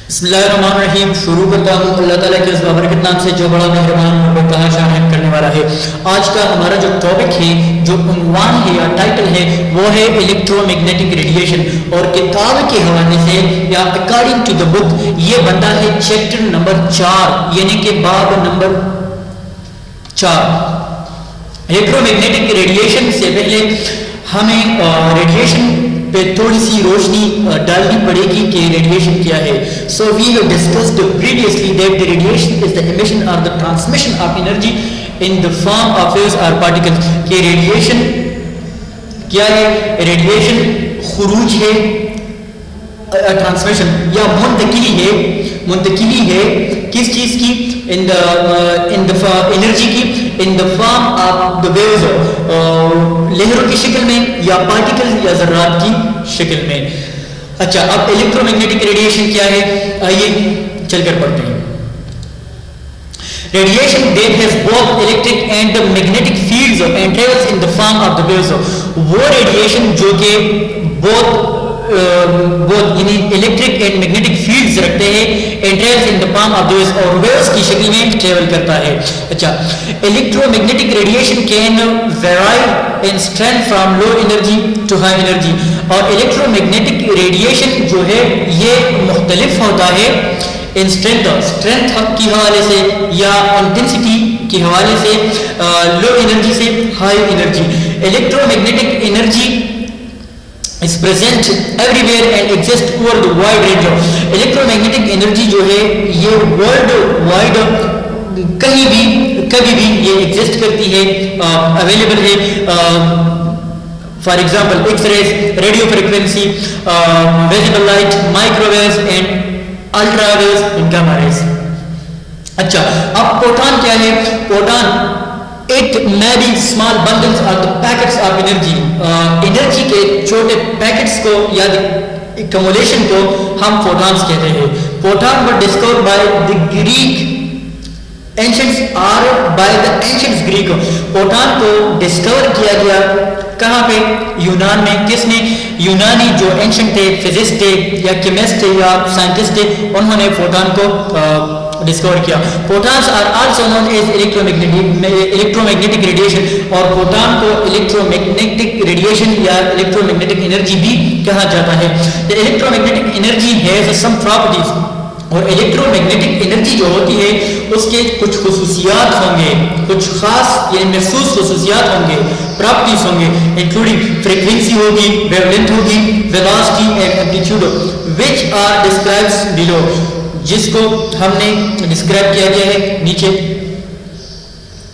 बिस्मिल्लाहिर्रहमानिर्रहीम। शुरू करता हूँ अल्लाह ताला के उस बाबरकत नाम से जो बड़ा मेहरबान बेतहा शान करने वाला है। आज का हमारा जो टॉपिक है, जो उन्वान है या टाइटल है, वो है इलेक्ट्रोमैग्नेटिक रेडिएशन। और किताब के हवाले से या अकॉर्डिंग टू द बुक ये बनता है चैप्टर नंबर 4 यानी कि बाब नंबर 4। इलेक्ट्रोमैग्नेटिक रेडिएशन से पहले हमें रेडिएशन पे थोड़ी सी रोशनी डालनी पड़ेगी कि रेडिएशन क्या है। So we have discussed previously that the radiation is the emission और the transmission of energy in the form of waves और पार्टिकल्स। कि रेडिएशन क्या है? रेडिएशन खुरूज है, ट्रांसमिशन या मुंतकिली है किस चीज की? इन द एनर्जी की इन the form of the waves, लहरों की शक्ल में या पार्टिकल्स या जर्रात की शक्ल में। अच्छा, अब इलेक्ट्रोमैग्नेटिक रेडिएशन क्या है आइए चलकर पढ़ते हैं। Radiation that has both electric and the magnetic fields and travels in the form of the waves. वो रेडिएशन जो कि बोथ यानी इलेक्ट्रिक एंड मैग्नेटिक फील्ड्स रखते हैं, and travels in the palm of waves और वेव्स की शक्ल में ट्रेवल करता है। अच्छा, electromagnetic radiation can vary in strength from low energy to high energy. और इलेक्ट्रोमैग्नेटिक रेडिएशन जो है ये मुख्तलिफ होता है इन स्ट्रेंथ के हवाले से या इंटेंसिटी के हवाले से, लो एनर्जी से high energy. Electromagnetic energy is present everywhere and exists over the wide range of। Electromagnetic energy जो है ये वर्ल्ड वाइड कहीं भी कभी भी ये एग्जिस्ट करती है, अवेलेबल है। For example X-rays, radio frequency, visible light, microwaves and ultrawaves and gamma rays. अच्छा, अब प्रोटॉन क्या है? Proton It may be small bundles or the packets of energy। Energy के छोटे पैकेट्स को या accumulation को हम photons कहते हैं। Photon were discovered by the Greek ancients or by the ancient Greek। Photon को डिस्कवर किया गया कहाँ पे? यूनान में। किसने? यूनानी जो एंशिएंट थे, फिजिस्ट थे या केमिस्ट थे या साइंटिस्ट थे, उन्होंने फोटॉन को डिस्कवर किया। Photons are also known as electromagnetic radiation. और फोटॉन को इलेक्ट्रोमैग्नेटिक रेडिएशन या इलेक्ट्रोमैग्नेटिक एनर्जी भी कहा जाता है। The electromagnetic energy has some properties. और इलेक्ट्रोमैग्नेटिक एनर्जी जो होती है उसके कुछ खुसूसियात होंगे, कुछ खास या महसूस खुसूसियात होंगे, प्रॉपर्टीज होंगे, इंक्लूडिंग फ्रीक्वेंसी होगी, वेवलेंथ होगी, velocity and amplitude, which are describes below, जिसको हमने डिस्क्राइब किया गया है नीचे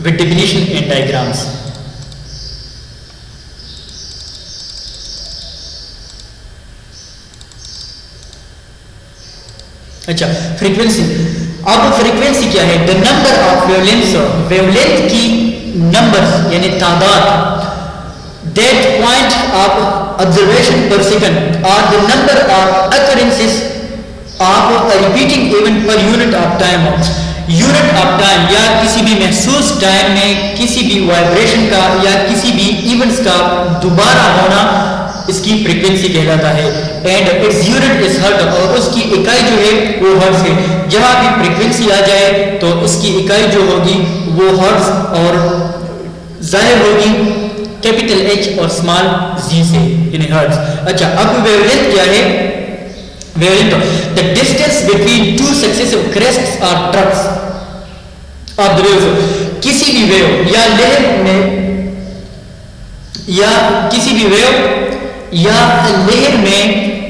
विद डेफिनेशन एंड डायग्राम्स। अच्छा, फ्रीक्वेंसी। अब फ्रीक्वेंसी क्या है? The number of wavelengths, wavelength की नंबर्स यानी तादाद, that point of observation per second और the number of occurrences of repeating event per unit of time. Unit of time या किसी भी महसूस टाइम में किसी भी वाइब्रेशन का या किसी भी इवेंट्स का दोबारा होना इसकी फ्रीक्वेंसी कहलाता है। And its unit is hertz, और उसकी इकाई जो है वो हर्ट्ज है। जहां भी फ्रीक्वेंसी आ जाए तो उसकी इकाई जो होगी वो हर्ट्ज और जाहिर होगी कैपिटल H और स्मॉल g से, यानी हर्ट्ज। अच्छा, अब वेवलेंथ क्या है? Wavelength the distance between two successive crests और ट्रफ्स ऑफ द वेव। किसी भी वेव या लहर में या किसी भी वेव या लहर में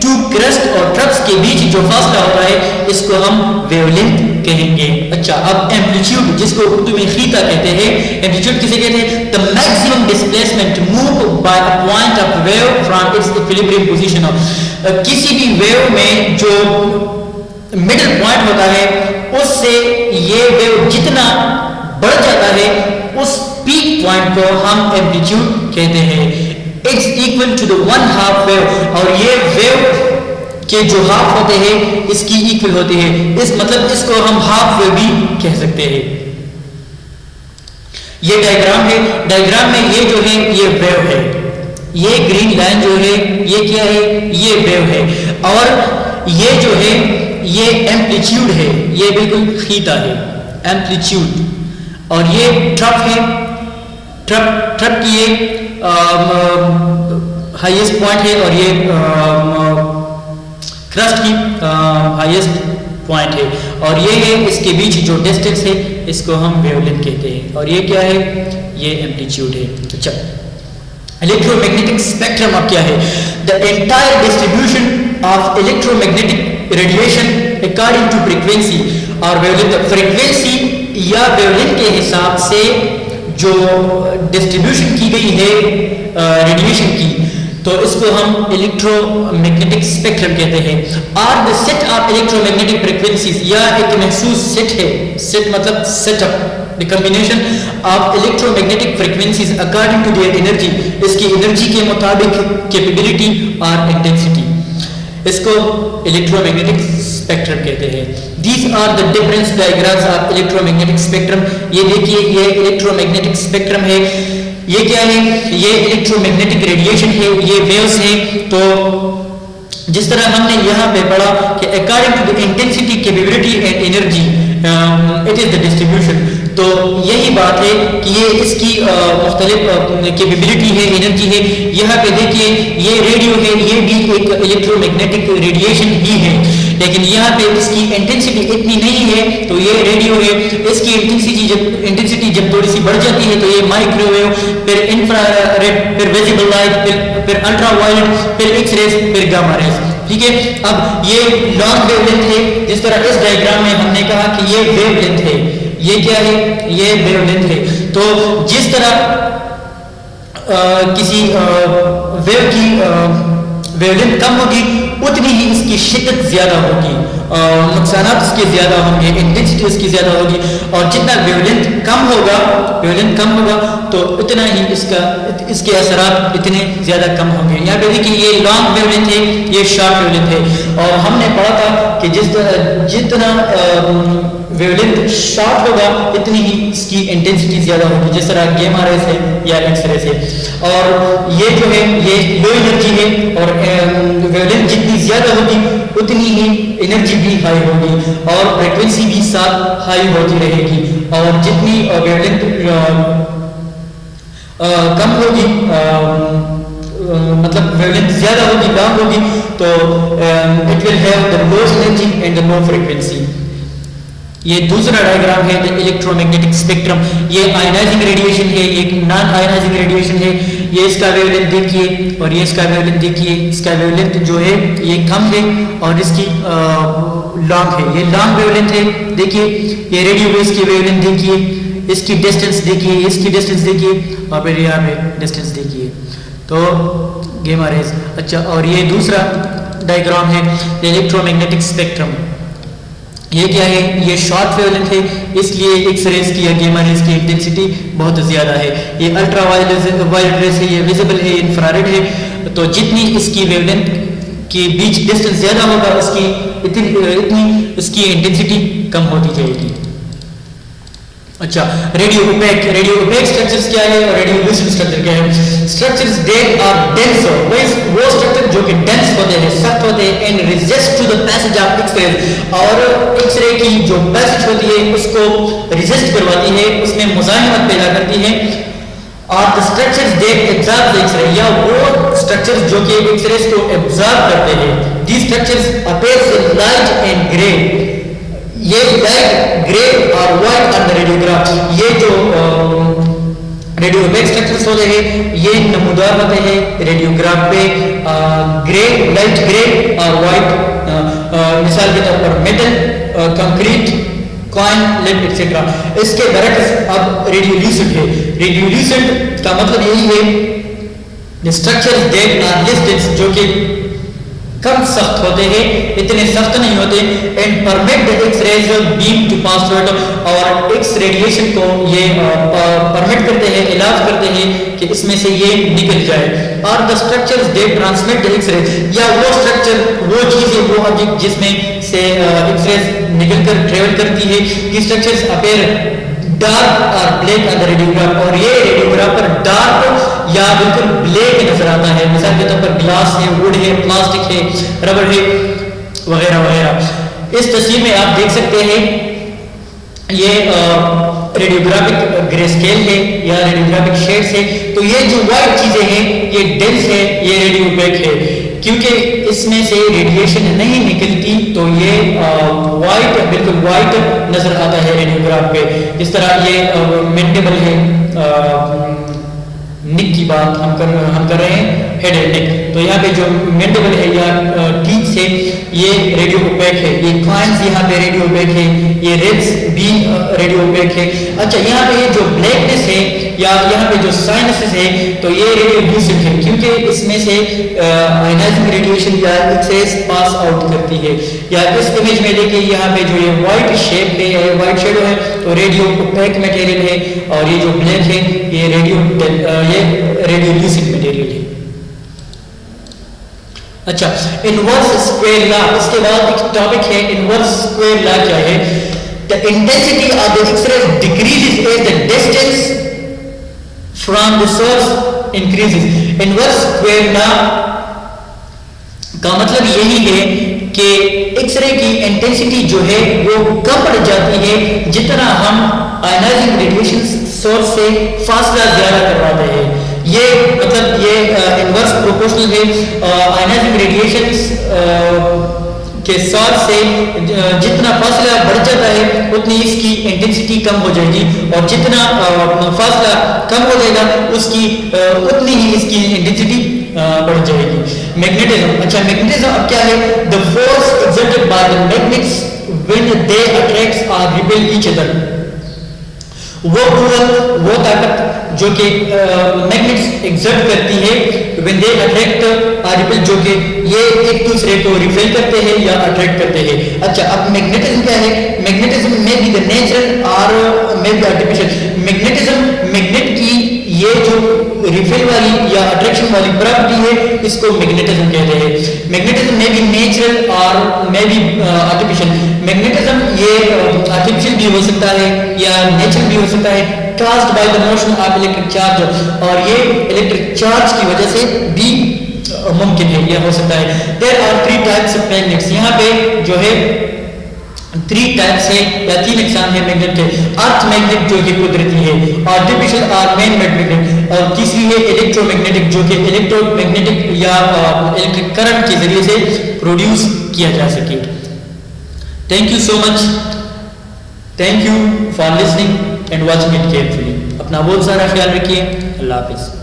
टू क्रेस्ट और ट्रफ्स के बीच जो फासला होता है इसको हम वेवलेंथ कहेंगे। अच्छा, अब एम्पलीट्यूड, जिसको उर्दू में खीता कहते हैं, एम्पलीट्यूड किसे कहते हैं? The maximum displacement move by a point of wave from its equilibrium position. किसी भी वेव में जो मिडिल पॉइंट होता है उससे ये वेव जितना बढ़ जाता है उस पीक पॉइंट को हम एम्पलीट्यूड कहते हैं। It's equal to the 1/2 wave, और ये वेव के जो हाफ होते हैं इसकी इक्वल होती है। इस मतलब इसको हम हाफ वेव भी कह सकते हैं। ये डायग्राम है, डायग्राम में ये जो है ये वेव है, ये ग्रीन लाइन जो है ये क्या है? ये वेव है। और ये जो है ये एम्पलीट्यूड है, ये बिल्कुल खीता है, एम्पलीट्यूड। और ये ट्रफ है, ट्रफ की ये हाईएस्ट पॉइंट है, और ये क्रस्ट की हाईएस्ट पॉइंट है, और ये है इसके बीच जो डिस्टेंस है, इसको हम वेवलेंथ कहते हैं। और ये क्या है, ये एम्पलीट्यूड है। अच्छा, इलेक्ट्रोमैग्नेटिक स्पेक्ट्रम अब क्या है? The entire distribution of electromagnetic radiation according to frequency और वेवलेंथ। फ्रीक्वेंसी या वेवलेंथ के हिसाब से जो डिस्ट्रीब्यूशन की गई है रेडिएशन की, तो इसको हम इलेक्ट्रोमैग्नेटिक स्पेक्ट्रम कहते हैं। Are the set of electromagnetic frequencies, या एक महसूस सेट है, सेट मतलब setup, the combination of electromagnetic frequencies according to their energy, इसकी एनर्जी के मुताबिक कैपेबिलिटी और इंटेंसिटी, इसको इलेक्ट्रोमैग्नेटिक स्पेक्ट्रम कहते हैं। These are the difference diagrams of electromagnetic spectrum. ये देखिए, ये इलेक्ट्रोमैग्नेटिक स्पेक्ट्रम है। ये क्या है? ये इलेक्ट्रोमैग्नेटिक रेडिएशन है, ये वेव्स है। तो जिस तरह हमने यहाँ पे पढ़ा कि according to the intensity, capability and energy it is the distribution, तो यही बात है कि ये इसकी मुख्तलिफ कैपेबिलिटी है, एनर्जी है। यहाँ पे देखिए, ये रेडियो है, ये भी एक इलेक्ट्रोमैग्नेटिक रेडिएशन ही है, लेकिन यहाँ पे इसकी इंटेंसिटी इतनी नहीं है, तो ये रेडियो है। इसकी इंटेंसिटी जब थोड़ी सी बढ़ जाती है तो ये माइक्रोवेव, फिर इंफ्रारेड, फिर विजिबल लाइट, फिर अल्ट्रावायलेट, फिर एक्स रेज, फिर गामा रेज। ठीक है, अब ये लॉन्ग वेवलेंथ है, जिस तरह इस डायग्राम में हमने कहा कि ये वेवलेंथ है, ये क्या है? ये वेवलेंथ है। तो जिस तरह किसी वेव की वेवलेंथ कम होगी, उतनी ही इसकी शिद्दत ज्यादा होगी, नुकसान इसके ज्यादा होंगे, इंटेंसिटी इसकी ज्यादा होगी। और जितना वेवलेंथ कम होगा तो उतना ही इसके असरात इतने ज्यादा कम होंगे। यहाँ पे देखिए, ये लॉन्ग वेवलेंथ है, ये शॉर्ट वेवलेंथ है। और हमने पढ़ा था कि जितना वेवलेंथ शॉर्ट होगा, इतनी ही इसकी इंटेंसिटी ज्यादा होगी, जिस तरह गामा रेज है या एक्स रेज है। और ये जो है, ये लो एनर्जी है, और वेवलेंथ जितनी ज्यादा होगी उतनी ही एनर्जी भी हाई होगी, और फ्रीक्वेंसी भी साथ हाई होती रहेगी। और जितनी वेवलेंथ कम होगी, मतलब वेवलेंथ ज्यादा होगी, लॉन्ग होगी, तो it will have the low energy and the low frequency. ये दूसरा डायग्राम है द इलेक्ट्रोमैग्नेटिक स्पेक्ट्रम। ये आयनाइजिंग रेडिएशन है, एक नॉन आयनाइजिंग रेडिएशन है। ये इसका वेवलेंथ देखिए, और ये इसका वेवलेंथ देखिए। इसका वेवलेंथ जो है ये कम है, और इसकी लॉन्ग है, ये लॉन्ग वेवलेंथ है। देखिए, ये रेडियो वेव्स की वेवलेंथ देखिए, इसकी डिस्टेंस देखिए, इसकी डिस्टेंस देखिए, और फिर यहाँ पे डिस्टेंस देखिए, तो गामा रेज। अच्छा, और ये दूसरा डायग्राम है द इलेक्ट्रोमैग्नेटिक स्पेक्ट्रम। ये क्या है? ये शॉर्ट वेवलेंथ है, इसलिए एक्स रेज की या गामा रेज की इंटेंसिटी बहुत ज्यादा है। ये अल्ट्रावायलेट रेज है, ये विजिबल है, इंफ्रारेड है। तो जितनी इसकी वेवलेंथ के बीच डिस्टेंस ज्यादा होगा, इतनी इसकी इंटेंसिटी कम होती जाएगी। अच्छा, रेडियो ओपेक स्ट्रक्चर्स क्या है और रेडियो लूसेंट स्ट्रक्चर क्या है? स्ट्रक्चर्स दैट आर डेंस, वो स्ट्रक्चर जो कि डेंस होते हैं, सख्त होते हैं, and resist to the passage of X-ray, और एक्स-रे की जो पैसेज होती है उसको रेजिस्ट करवाती है, उसमें मुज़ाहिमत पैदा करती है। और the structures that absorb the X-ray, या वो स्ट्रक्चर्स जो कि एक्स-रेज को एब्जॉर्ब करते हैं। These structures appears in light and grey, ये लाइट ग्रे और व्हाइट ऑन द रेडियोग्राफ। ये जो रेडियोवेव स्ट्रक्चर्स होते हैं, ये नमूदार होते हैं रेडियोग्राफ पे, ग्रे, लाइट ग्रे और व्हाइट। मिसाल के तौर पर metal, concrete, coin, lead etcetera. इसके बरक्स अब रेडियोल्यूसेंट है। रेडियोल्यूसेंट का मतलब यही है structures that are less dense, जो कि कम सख्त होते हैं, इतने सख्त नहीं होते, and permit the X rays beam to pass through it, और एक्स रेडिएशन को ये परमिट करते हैं, इलाज करते हैं कि इसमें से ये निकल जाए। और the structures they transmit the X rays, या वो स्ट्रक्चर, वो चीजें, वो ऑब्जेक्ट जिसमें से एक्स रेज निकलकर ट्रेवल करती है, ये स्ट्रक्चर्स अपीयर डार्क और ब्लैक ऑन द रेडियोग्राफ, और ये रेडियोग्राफ पर डार्क या बिल्कुल ब्लैक नजर आता है। मिसाल के तौर पर ग्लास है, वुड है, प्लास्टिक है, रबर है, वगैरह वगैरह। इस तस्वीर में आप देख सकते हैं ये रेडियोग्राफिक ग्रे स्केल है या रेडियोग्राफिक शेड्स है। तो ये जो व्हाइट चीजें हैं ये डेंस है, ये रेडियो ओपेक है, क्योंकि इसमें से रेडिएशन नहीं निकलती तो ये व्हाइट, बिल्कुल व्हाइट नजर आता है रेडियोग्राफ पे। इस तरह ये मेंटेबल है, निक की बात हम कर रहे हैं, हेड एंड नेक। तो यहाँ पे जो मेंटेबल है या टीथ से ये रेडियो ओपेक है, ये क्लाइंस यहाँ पे रेडियो ओपेक है, ये रिब्स भी रेडियो ओपेक है। अच्छा, यहाँ पे ये जो ब्लैकनेस है या यहाँ पे जो साइनसेस है तो ये रेडियो ल्यूसिड है, क्योंकि इसमें से आयनाइजिंग रेडिएशन या एक्सरेज पास आउट करती है। या इस इमेज में देखिए यहाँ पे जो ये व्हाइट शेप पे है, व्हाइट शेडो है, तो रेडियो ओपेक मटेरियल है, और ये जो ब्लैक है ये रेडियो ल्यूसिड मटेरियल है। अच्छा, इनवर्स स्क्वायर लॉ, इसके बाद एक टॉपिक है इनवर्स स्क्वायर लॉ क्या है। The intensity of the X-rays decreases as the distance from the source increases. Inverse square law का मतलब यही है कि एक्सरे की इंटेंसिटी जो है वो कम बढ़ जाती है जितना हम आयनाइजिंग रेडिएशन सोर्स से फासला ज्यादा करवाते हैं। ये मतलब ये इनवर्स प्रोपोर्शनल है। आयनाइजिंग रेडिएशन के साथ से जितना फासला बढ़ जाता है उतनी इसकी इंटेंसिटी कम हो जाएगी, और जितना फासला कम हो जाएगा उसकी उतनी ही इसकी इंटेंसिटी बढ़ जाएगी। मैग्नेटिज्म, अच्छा मैग्नेटिज्म अब क्या है। The force exerted by the magnets when they attract और रिपेल ईच अदर। वो ताकत जो कि मैग्नेट्स एक्सर्ट करती है व्हेन दे अट्रैक्ट और रिपेल, जो कि ये एक दूसरे को रिपेल करते हैं या अट्रैक्ट करते हैं। अच्छा, अब मैग्नेटिज्म क्या है। मैग्नेटिज्म में भी द नेचुरल और में भी आर्टिफिशियल। मैग्नेटिज्म, मैग्नेट की ये जो रिपेल वाली या अट्रैक्शन वाली प्रॉपर्टी है इसको मैग्नेटिज्म कहते हैं। मैग्नेटिज्म में भी नेचुरल और में भी आर्टिफिशियल। मैग्नेटिज्म ये आर्टिफिशियल भी हो सकता है या नेचुरल भी हो सकता है, caused by the motion of electric charge, और ये इलेक्ट्रिक चार्ज की वजह से भी मुमकिन है, यह हो सकता है। There are 3 types of magnets, यहाँ पे जो है 3 टाइप्स है या 3 अक़साम है मैग्नेट के। अर्थ मैग्नेट जो कि कुदरती है, आर्टिफिशियल और मैन मेड मैग्नेट, और तीसरी है इलेक्ट्रोमैग्नेटिक जो कि इलेक्ट्रोमैग्नेटिक या इलेक्ट्रिक करंट के जरिए से प्रोड्यूस किया जा सके। Thank you so much, thank you for listening and watching it carefully. अपना बहुत सारा ख्याल रखिए। अल्लाह हाफिज़।